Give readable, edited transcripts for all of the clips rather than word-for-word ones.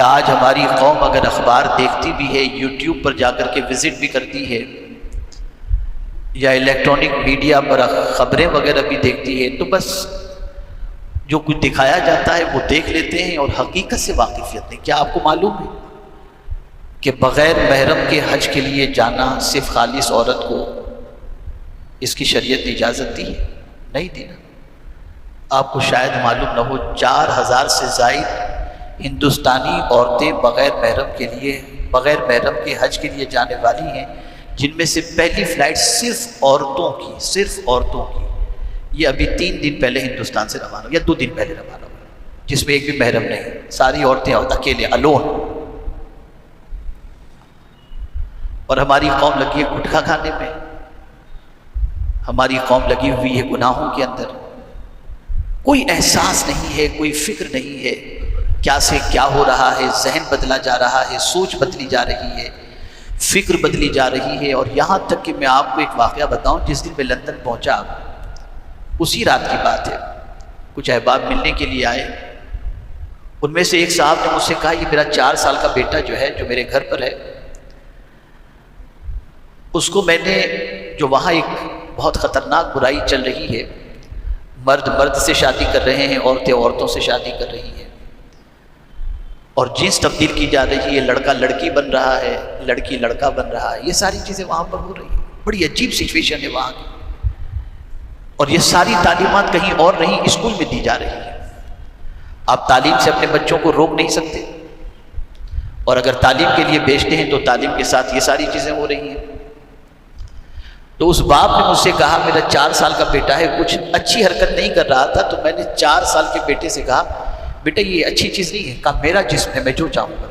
آج ہماری قوم اگر اخبار دیکھتی بھی ہے، یوٹیوب پر جا کر کے وزٹ بھی کرتی ہے، یا الیکٹرانک میڈیا پر خبریں وغیرہ بھی دیکھتی ہے، تو بس جو کچھ دکھایا جاتا ہے وہ دیکھ لیتے ہیں اور حقیقت سے واقفیت نہیں۔ کیا آپ کو معلوم ہے کہ بغیر محرم کے حج کے لیے جانا صرف خالص عورت کو اس کی شریعت نے اجازت دی ہے؟ نہیں دی نا۔ آپ کو شاید معلوم نہ ہو، 4000 سے زائد ہندوستانی عورتیں بغیر محرم کے حج کے لیے جانے والی ہیں، جن میں سے پہلی فلائٹ صرف عورتوں کی یہ ابھی 3 دن پہلے ہندوستان سے روانہ یا 2 دن پہلے روانہ ہوئی، جس میں ایک بھی محرم نہیں، ساری عورتیں اکیلے الون۔ اور ہماری قوم لگی ہے گٹکھا کھانے میں، ہماری قوم لگی ہوئی ہے گناہوں کے اندر، کوئی احساس نہیں ہے، کوئی فکر نہیں ہے، کیا سے کیا ہو رہا ہے، ذہن بدلا جا رہا ہے، سوچ بدلی جا رہی ہے، فکر بدلی جا رہی ہے۔ اور یہاں تک کہ میں آپ کو ایک واقعہ بتاؤں، جس دن میں لندن پہنچا اسی رات کی بات ہے، کچھ احباب ملنے کے لیے آئے، ان میں سے ایک صاحب نے مجھ سے کہا یہ میرا 4 سال کا بیٹا جو ہے، جو میرے گھر پر ہے، اس کو میں نے، جو وہاں ایک بہت خطرناک برائی چل رہی ہے، مرد سے شادی کر رہے ہیں، عورتیں عورتوں سے شادی کر رہی ہیں، اور جنس تبدیل کی جا رہی ہے، لڑکا لڑکی بن رہا ہے، لڑکی لڑکا بن رہا ہے، یہ ساری چیزیں وہاں پر ہو رہی ہیں، بڑی عجیب سچویشن ہے وہاں کی، اور یہ ساری تعلیمات کہیں اور نہیں، اسکول میں دی جا رہی ہے۔ آپ تعلیم سے اپنے بچوں کو روک نہیں سکتے، اور اگر تعلیم کے لیے بھیجتے ہیں تو تعلیم کے ساتھ یہ ساری چیزیں ہو رہی ہیں۔ تو اس باپ نے مجھ سے کہا میرا 4 سال کا بیٹا ہے، کچھ اچھی حرکت نہیں کر رہا تھا، تو میں نے 4 سال کے بیٹے سے کہا بیٹا یہ اچھی چیز نہیں ہے، کہا میرا جسم ہے، میں جو چاہوں گا،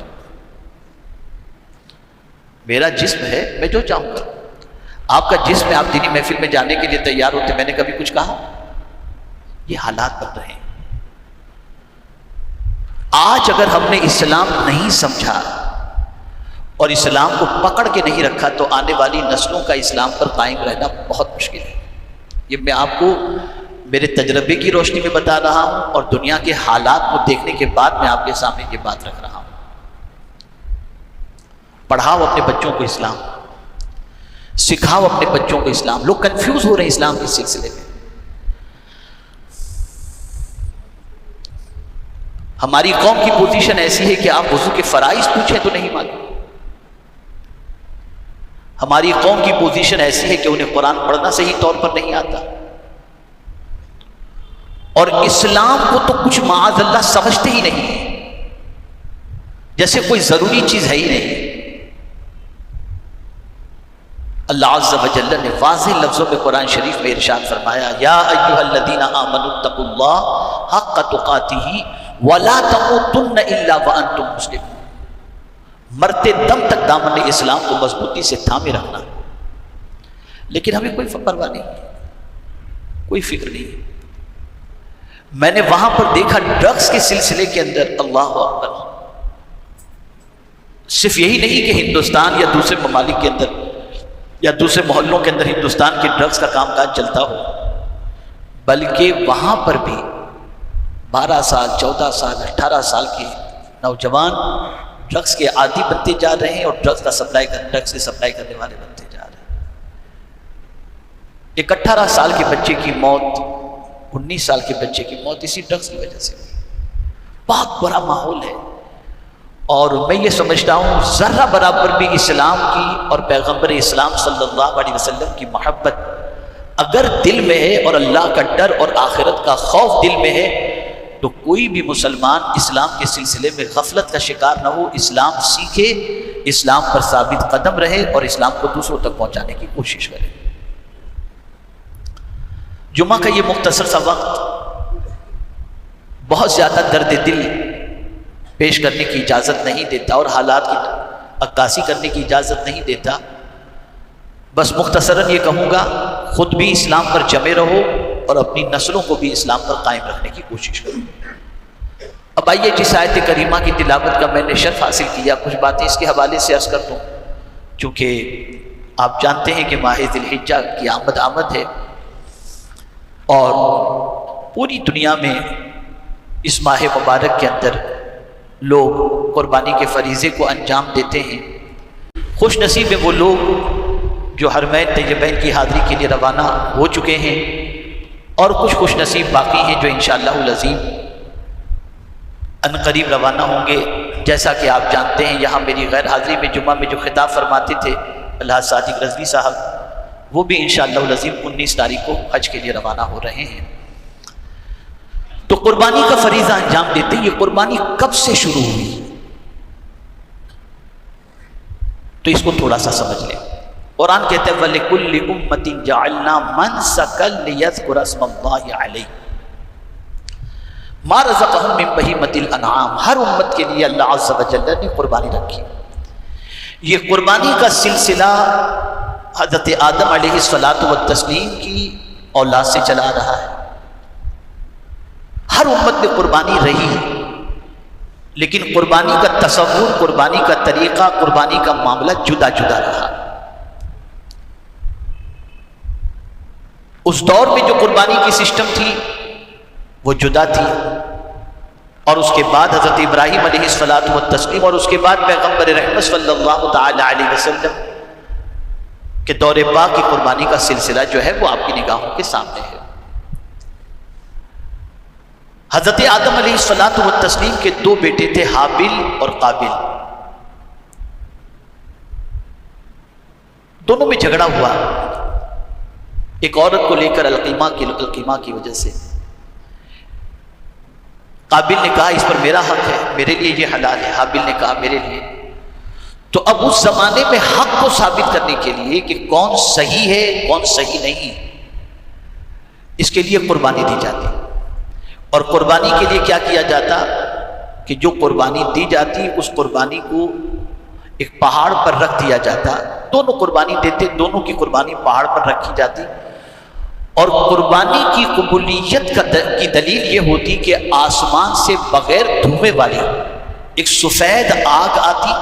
میرا جسم ہے، میں جو چاہوں گا۔ آپ کا جسم ہے، آپ دینی محفل میں جانے کے لیے تیار ہوتے، میں نے کبھی کچھ کہا؟ یہ حالات بن رہے ہیں۔ آج اگر ہم نے اسلام نہیں سمجھا اور اسلام کو پکڑ کے نہیں رکھا تو آنے والی نسلوں کا اسلام پر قائم رہنا بہت مشکل ہے۔ یہ میں آپ کو میرے تجربے کی روشنی میں بتا رہا ہوں، اور دنیا کے حالات کو دیکھنے کے بعد میں آپ کے سامنے یہ بات رکھ رہا ہوں۔ پڑھاؤ اپنے بچوں کو اسلام، سکھاؤ اپنے بچوں کو اسلام۔ لوگ کنفیوز ہو رہے ہیں اسلام کے سلسلے میں۔ ہماری قوم کی پوزیشن ایسی ہے کہ آپ وضو کے فرائض پوچھیں تو نہیں معلوم۔ ہماری قوم کی پوزیشن ایسی ہے کہ انہیں قرآن پڑھنا صحیح طور پر نہیں آتا، اور اسلام کو تو کچھ معاذ اللہ سمجھتے ہی نہیں ہیں، جیسے کوئی ضروری چیز ہے ہی نہیں۔ اللہ عز و جل نے واضح لفظوں میں قرآن شریف میں ارشاد فرمایا، یا ایھا الذین آمنوا اتقوا اللہ حق تقاتہ ولا تموتن الا وانتم مسلمون۔ مرتے دم تک دامن اسلام کو مضبوطی سے تھامے رکھنا، لیکن ہمیں کوئی پرواہ نہیں، کوئی فکر نہیں۔ میں نے وہاں پر دیکھا ڈرگز کے سلسلے کے اندر، اللہ اکبر، صرف یہی نہیں کہ ہندوستان یا دوسرے ممالک کے اندر یا دوسرے محلوں کے اندر ہندوستان کے ڈرگز کا کام کاج چلتا ہو، بلکہ وہاں پر بھی 12 سال 14 سال 18 سال کے نوجوان ڈرگز کے عادی بنتے جا رہے ہیں، اور ڈرگز کی سپلائی کرنے والے بنتے جا رہے ہیں۔ ایک 18 سال کے بچے کی موت، 19 سال کے بچے کی موت اسی ڈرگز کی وجہ سے ہوئی۔ بہت برا ماحول ہے، اور میں یہ سمجھتا ہوں ذرہ برابر بھی اسلام کی اور پیغمبر اسلام صلی اللہ علیہ وسلم کی محبت اگر دل میں ہے، اور اللہ کا ڈر اور آخرت کا خوف دل میں ہے، تو کوئی بھی مسلمان اسلام کے سلسلے میں غفلت کا شکار نہ ہو، اسلام سیکھے، اسلام پر ثابت قدم رہے، اور اسلام کو دوسروں تک پہنچانے کی کوشش کرے۔ جمعہ کا یہ مختصر سا وقت بہت زیادہ درد دل پیش کرنے کی اجازت نہیں دیتا، اور حالات کی عکاسی کرنے کی اجازت نہیں دیتا۔ بس مختصراً یہ کہوں گا، خود بھی اسلام پر جمے رہو، اور اپنی نسلوں کو بھی اسلام پر قائم رکھنے کی کوشش کرو۔ اب آئیے جس آیت کریمہ کی تلاوت کا میں نے شرف حاصل کیا، کچھ باتیں اس کے حوالے سے عرض کر دوں، چونکہ آپ جانتے ہیں کہ ماہ ذی الحجہ کی آمد ہے، اور پوری دنیا میں اس ماہ مبارک کے اندر لوگ قربانی کے فریضے کو انجام دیتے ہیں۔ خوش نصیب ہیں وہ لوگ جو حرمین طیبین کی حاضری کے لیے روانہ ہو چکے ہیں، اور کچھ خوش نصیب باقی ہیں جو انشاءاللہ العظیم عنقریب روانہ ہوں گے۔ جیسا کہ آپ جانتے ہیں، یہاں میری غیر حاضری میں جمعہ میں جو خطاب فرماتے تھے الحاج صادق رضوی صاحب، وہ بھی انشاءاللہ العظیم 19 تاریخ کو حج کے لیے روانہ ہو رہے ہیں۔ تو قربانی کا فریضہ انجام دیتے ہیں۔ یہ قربانی کب سے شروع ہوئی تو اس کو تھوڑا سا سمجھ لیں۔ قرآن کہتے ہیں وَلِكُلِّ أُمَّةٍ جَعَلْنَا مَنْسَكًا لِيَذْكُرَ اسْمَ اللَّهِ عَلَيْهِ مَا رَزَقَهُم مِّن بَهِيمَةِ الْأَنْعَامِ۔ ہر امت کے لیے اللہ عز و جل نے قربانی رکھی۔ یہ قربانی کا سلسلہ حضرت آدم علیہ الصلاۃ والتسلیم کی اولاد سے چلا رہا ہے۔ ہر امت میں قربانی رہی، لیکن قربانی کا تصور، قربانی کا طریقہ، قربانی کا معاملہ جدا جدا رہا۔ اس دور میں جو قربانی کی سسٹم تھی وہ جدا تھی، اور اس کے بعد حضرت ابراہیم علیہ الصلاۃ والتسلیم اور اس کے بعد پیغمبر رحمت صلی اللہ تعالی علیہ وسلم کہ دور پاک کی قربانی کا سلسلہ جو ہے وہ آپ کی نگاہوں کے سامنے ہے۔ حضرت آدم علیہ الصلاۃ والتسلیم کے 2 بیٹے تھے، حابل اور قابل۔ دونوں میں جھگڑا ہوا، ایک عورت کو لے کر القیمہ کی وجہ سے۔ قابل نے کہا اس پر میرا حق ہے، میرے لیے یہ حلال ہے۔ حابل نے کہا میرے لیے۔ تو اب اس زمانے میں حق کو ثابت کرنے کے لیے کہ کون صحیح ہے کون صحیح نہیں، اس کے لیے قربانی دی جاتی۔ اور قربانی کے لیے کیا کیا جاتا کہ جو قربانی دی جاتی اس قربانی کو ایک پہاڑ پر رکھ دیا جاتا۔ دونوں قربانی دیتے، دونوں کی قربانی پہاڑ پر رکھی جاتی، اور قربانی کی قبولیت کی دلیل یہ ہوتی کہ آسمان سے بغیر دھوئیں والی ایک سفید آگ آتی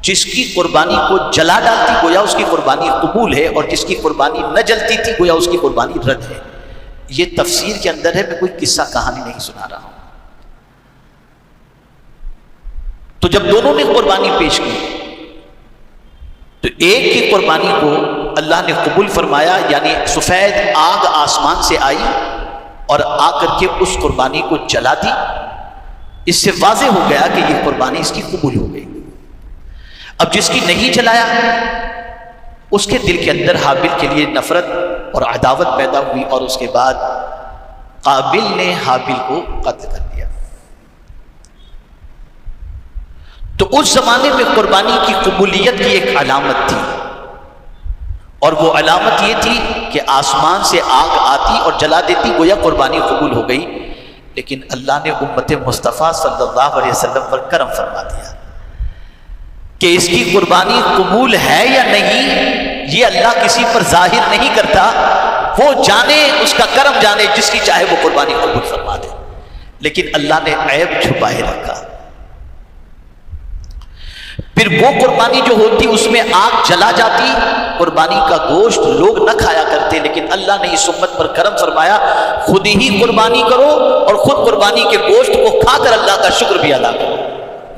جس کی قربانی کو جلا ڈالتی، گویا اس کی قربانی قبول ہے، اور جس کی قربانی نہ جلتی تھی گویا اس کی قربانی رد ہے۔ یہ تفسیر کے اندر ہے، میں کوئی قصہ کہانی نہیں سنا رہا ہوں۔ تو جب دونوں نے قربانی پیش کی تو ایک کی قربانی کو اللہ نے قبول فرمایا، یعنی سفید آگ آسمان سے آئی اور آ کر کے اس قربانی کو جلا دی۔ اس سے واضح ہو گیا کہ یہ قربانی اس کی قبول ہو گئی۔ اب جس کی نہیں جلایا اس کے دل کے اندر حابل کے لیے نفرت اور عداوت پیدا ہوئی، اور اس کے بعد قابل نے حابل کو قتل کر دیا۔ تو اس زمانے میں قربانی کی قبولیت کی ایک علامت تھی، اور وہ علامت یہ تھی کہ آسمان سے آگ آتی اور جلا دیتی، گویا قربانی قبول ہو گئی۔ لیکن اللہ نے امت مصطفیٰ صلی اللہ علیہ وسلم پر کرم فرما دیا کہ اس کی قربانی قبول ہے یا نہیں یہ اللہ کسی پر ظاہر نہیں کرتا، وہ جانے، اس کا کرم جانے، جس کی چاہے وہ قربانی قبول فرما دے۔ لیکن اللہ نے عیب چھپائے رکھا۔ پھر وہ قربانی جو ہوتی اس میں آگ جلا جاتی، قربانی کا گوشت لوگ نہ کھایا کرتے، لیکن اللہ نے اس امت پر کرم فرمایا، خود ہی قربانی کرو اور خود قربانی کے گوشت کو کھا کر اللہ کا شکر بھی ادا کرو۔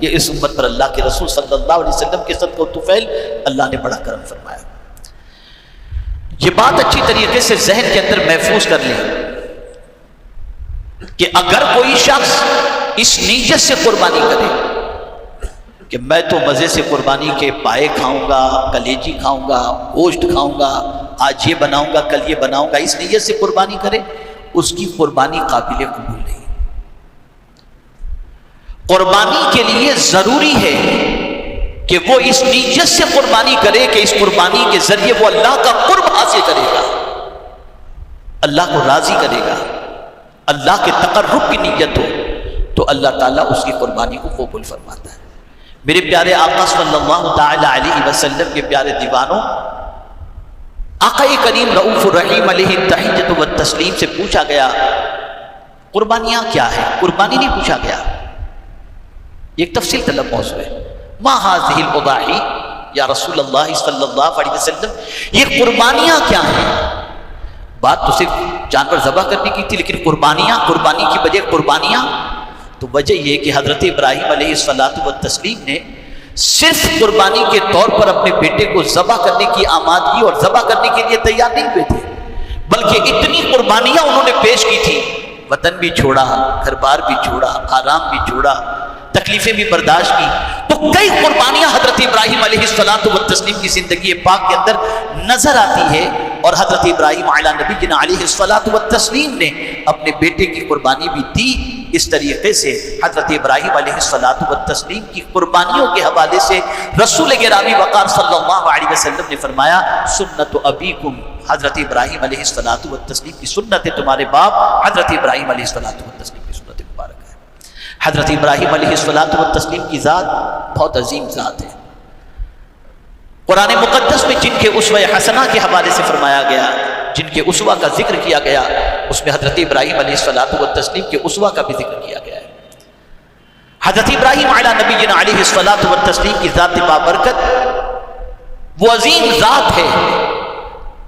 یہ اس امت پر اللہ کے رسول صلی اللہ علیہ وسلم کے صدقہ و طفیل اللہ نے بڑا کرم فرمایا۔ یہ بات اچھی طریقے سے ذہن کے اندر محفوظ کر لیں کہ اگر کوئی شخص اس نیت سے قربانی کرے کہ میں تو مزے سے قربانی کے پائے کھاؤں گا، کلیجی کھاؤں گا، گوشت کھاؤں گا، آج یہ بناؤں گا کل یہ بناؤں گا، اس نیت سے قربانی کرے، اس کی قربانی قابل قبول نہیں۔ قربانی کے لیے ضروری ہے کہ وہ اس نیت سے قربانی کرے کہ اس قربانی کے ذریعے وہ اللہ کا قرب حاصل کرے گا، اللہ کو راضی کرے گا، اللہ کے تقرب کی نیت ہو تو اللہ تعالیٰ اس کی قربانی کو قبول فرماتا ہے۔ میرے پیارے آقا صلی اللہ تعالی علیہ وسلم کے پیارے دیوانوں، آقا کریم رؤوف الرحیم علیہ التحیۃ والتسلیم سے پوچھا گیا قربانیاں کیا ہے؟ قربانی نہیں پوچھا گیا، ایک تفصیل طلب موضوع ہے۔ ما هذه الاضاحی یا رسول اللہ صلی اللہ علیہ وسلم، یہ قربانیاں کیا ہیں؟ بات تو صرف جانور ذبح کرنے کی تھی، لیکن قربانیاں، قربانی کی بجائے قربانیاں، تو وجہ یہ کہ حضرت ابراہیم علیہ الصلوۃ والتسلیم نے صرف قربانی کے طور پر اپنے بیٹے کو ذبح کرنے کی آمادگی اور ذبح کرنے کے لیے تیار نہیں ہوئے تھے، بلکہ اتنی قربانیاں انہوں نے پیش کی تھی، وطن بھی چھوڑا، گھر بار بھی چھوڑا، آرام بھی چھوڑا، تکلیفیں بھی برداشت کی. تو کئی قربانیاں حضرت ابراہیم علیہ الصلوۃ والتسلیم کی زندگی پاک کے اندر نظر آتی ہے، اور حضرت ابراہیم علی نبینا علیہ الصلوۃ والتسلیم نے اپنے بیٹے کی قربانی بھی دی. اس طریقے سے حضرت ابراہیم علیہ الصلوۃ والتسلیم کی قربانیوں کے حوالے سے رسول گرامی وقار صلی اللہ علیہ وسلم نے فرمایا سنت ابیکم، حضرت ابراہیم علیہ الصلوۃ والتسلیم کی سنت ہے تمہارے باپ حضرت ابراہیم علیہ الصلوۃ والتسلیم کی سنت مبارک ہے. حضرت ابراہیم علیہ الصلوۃ والتسلیم کی ذات بہت عظیم ذات ہے. قرآن مقدس میں جن کے اسوہ حسنہ کے حوالے سے فرمایا گیا، جن کے اسوہ کا ذکر کیا گیا، اس میں حضرت ابراہیم علیہ الصلوۃ والتسلیم کے اسوہ کا بھی ذکر کیا گیا ہے. حضرت ابراہیم علی نبینا علیہ الصلوۃ والتسلیم کی ذات بابرکت وہ عظیم ذات ہے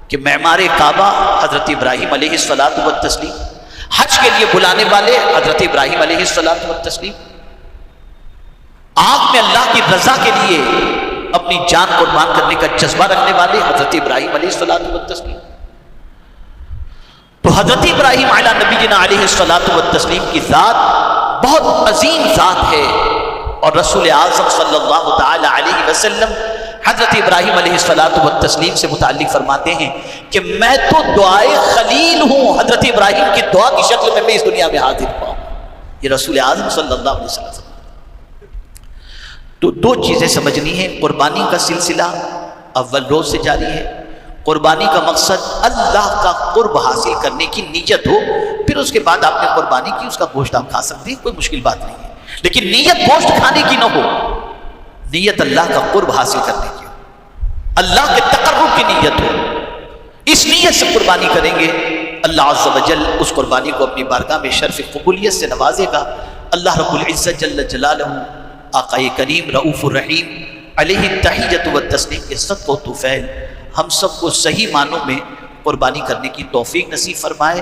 کہ معمار کعبہ حضرت ابراہیم علیہ الصلوۃ والتسلیم، حج کے لیے بلانے والے حضرت ابراہیم علیہ الصلوۃ والتسلیم، آگ میں اللہ کی رضا کے لیے اپنی جان قربان کرنے کا جذبہ رکھنے والے حضرت ابراہیم علیہ الصلوۃ والتسلیم. تو حضرت ابراہیم علی نبینا علیہ الصلوۃ والتسلیم کی ذات بہت عظیم ذات ہے، اور رسول اعظم صلی اللہ تعالی علیہ وسلم حضرت ابراہیم علیہ الصلوۃ والتسلیم سے متعلق فرماتے ہیں کہ میں تو دعائے خلیل ہوں، حضرت ابراہیم کی دعا کی شکل میں اس دنیا میں حاضر ہوا ہوں. یہ رسول اعظم صلی اللہ علیہ وسلم. تو دو چیزیں سمجھنی ہیں. قربانی کا سلسلہ اول روز سے جاری ہے. قربانی کا مقصد اللہ کا قرب حاصل کرنے کی نیت ہو، پھر اس کے بعد آپ نے قربانی کی، اس کا گوشت آپ کھا سکتے ہیں، کوئی مشکل بات نہیں ہے، لیکن نیت گوشت کھانے کی نہ ہو، نیت اللہ کا قرب حاصل کرنے کی ہو، اللہ کے تقرب کی نیت ہو. اس نیت سے قربانی کریں گے، اللہ عز و جل اس قربانی کو اپنی بارگاہ میں شرف قبولیت سے نوازے گا. اللہ رب العزت جل جلالہ آقا کریم رؤوف الرحیم علیہ التحیۃ والتسلیم کے صدق و طفیل ہم سب کو صحیح معنوں میں قربانی کرنے کی توفیق نصیب فرمائے.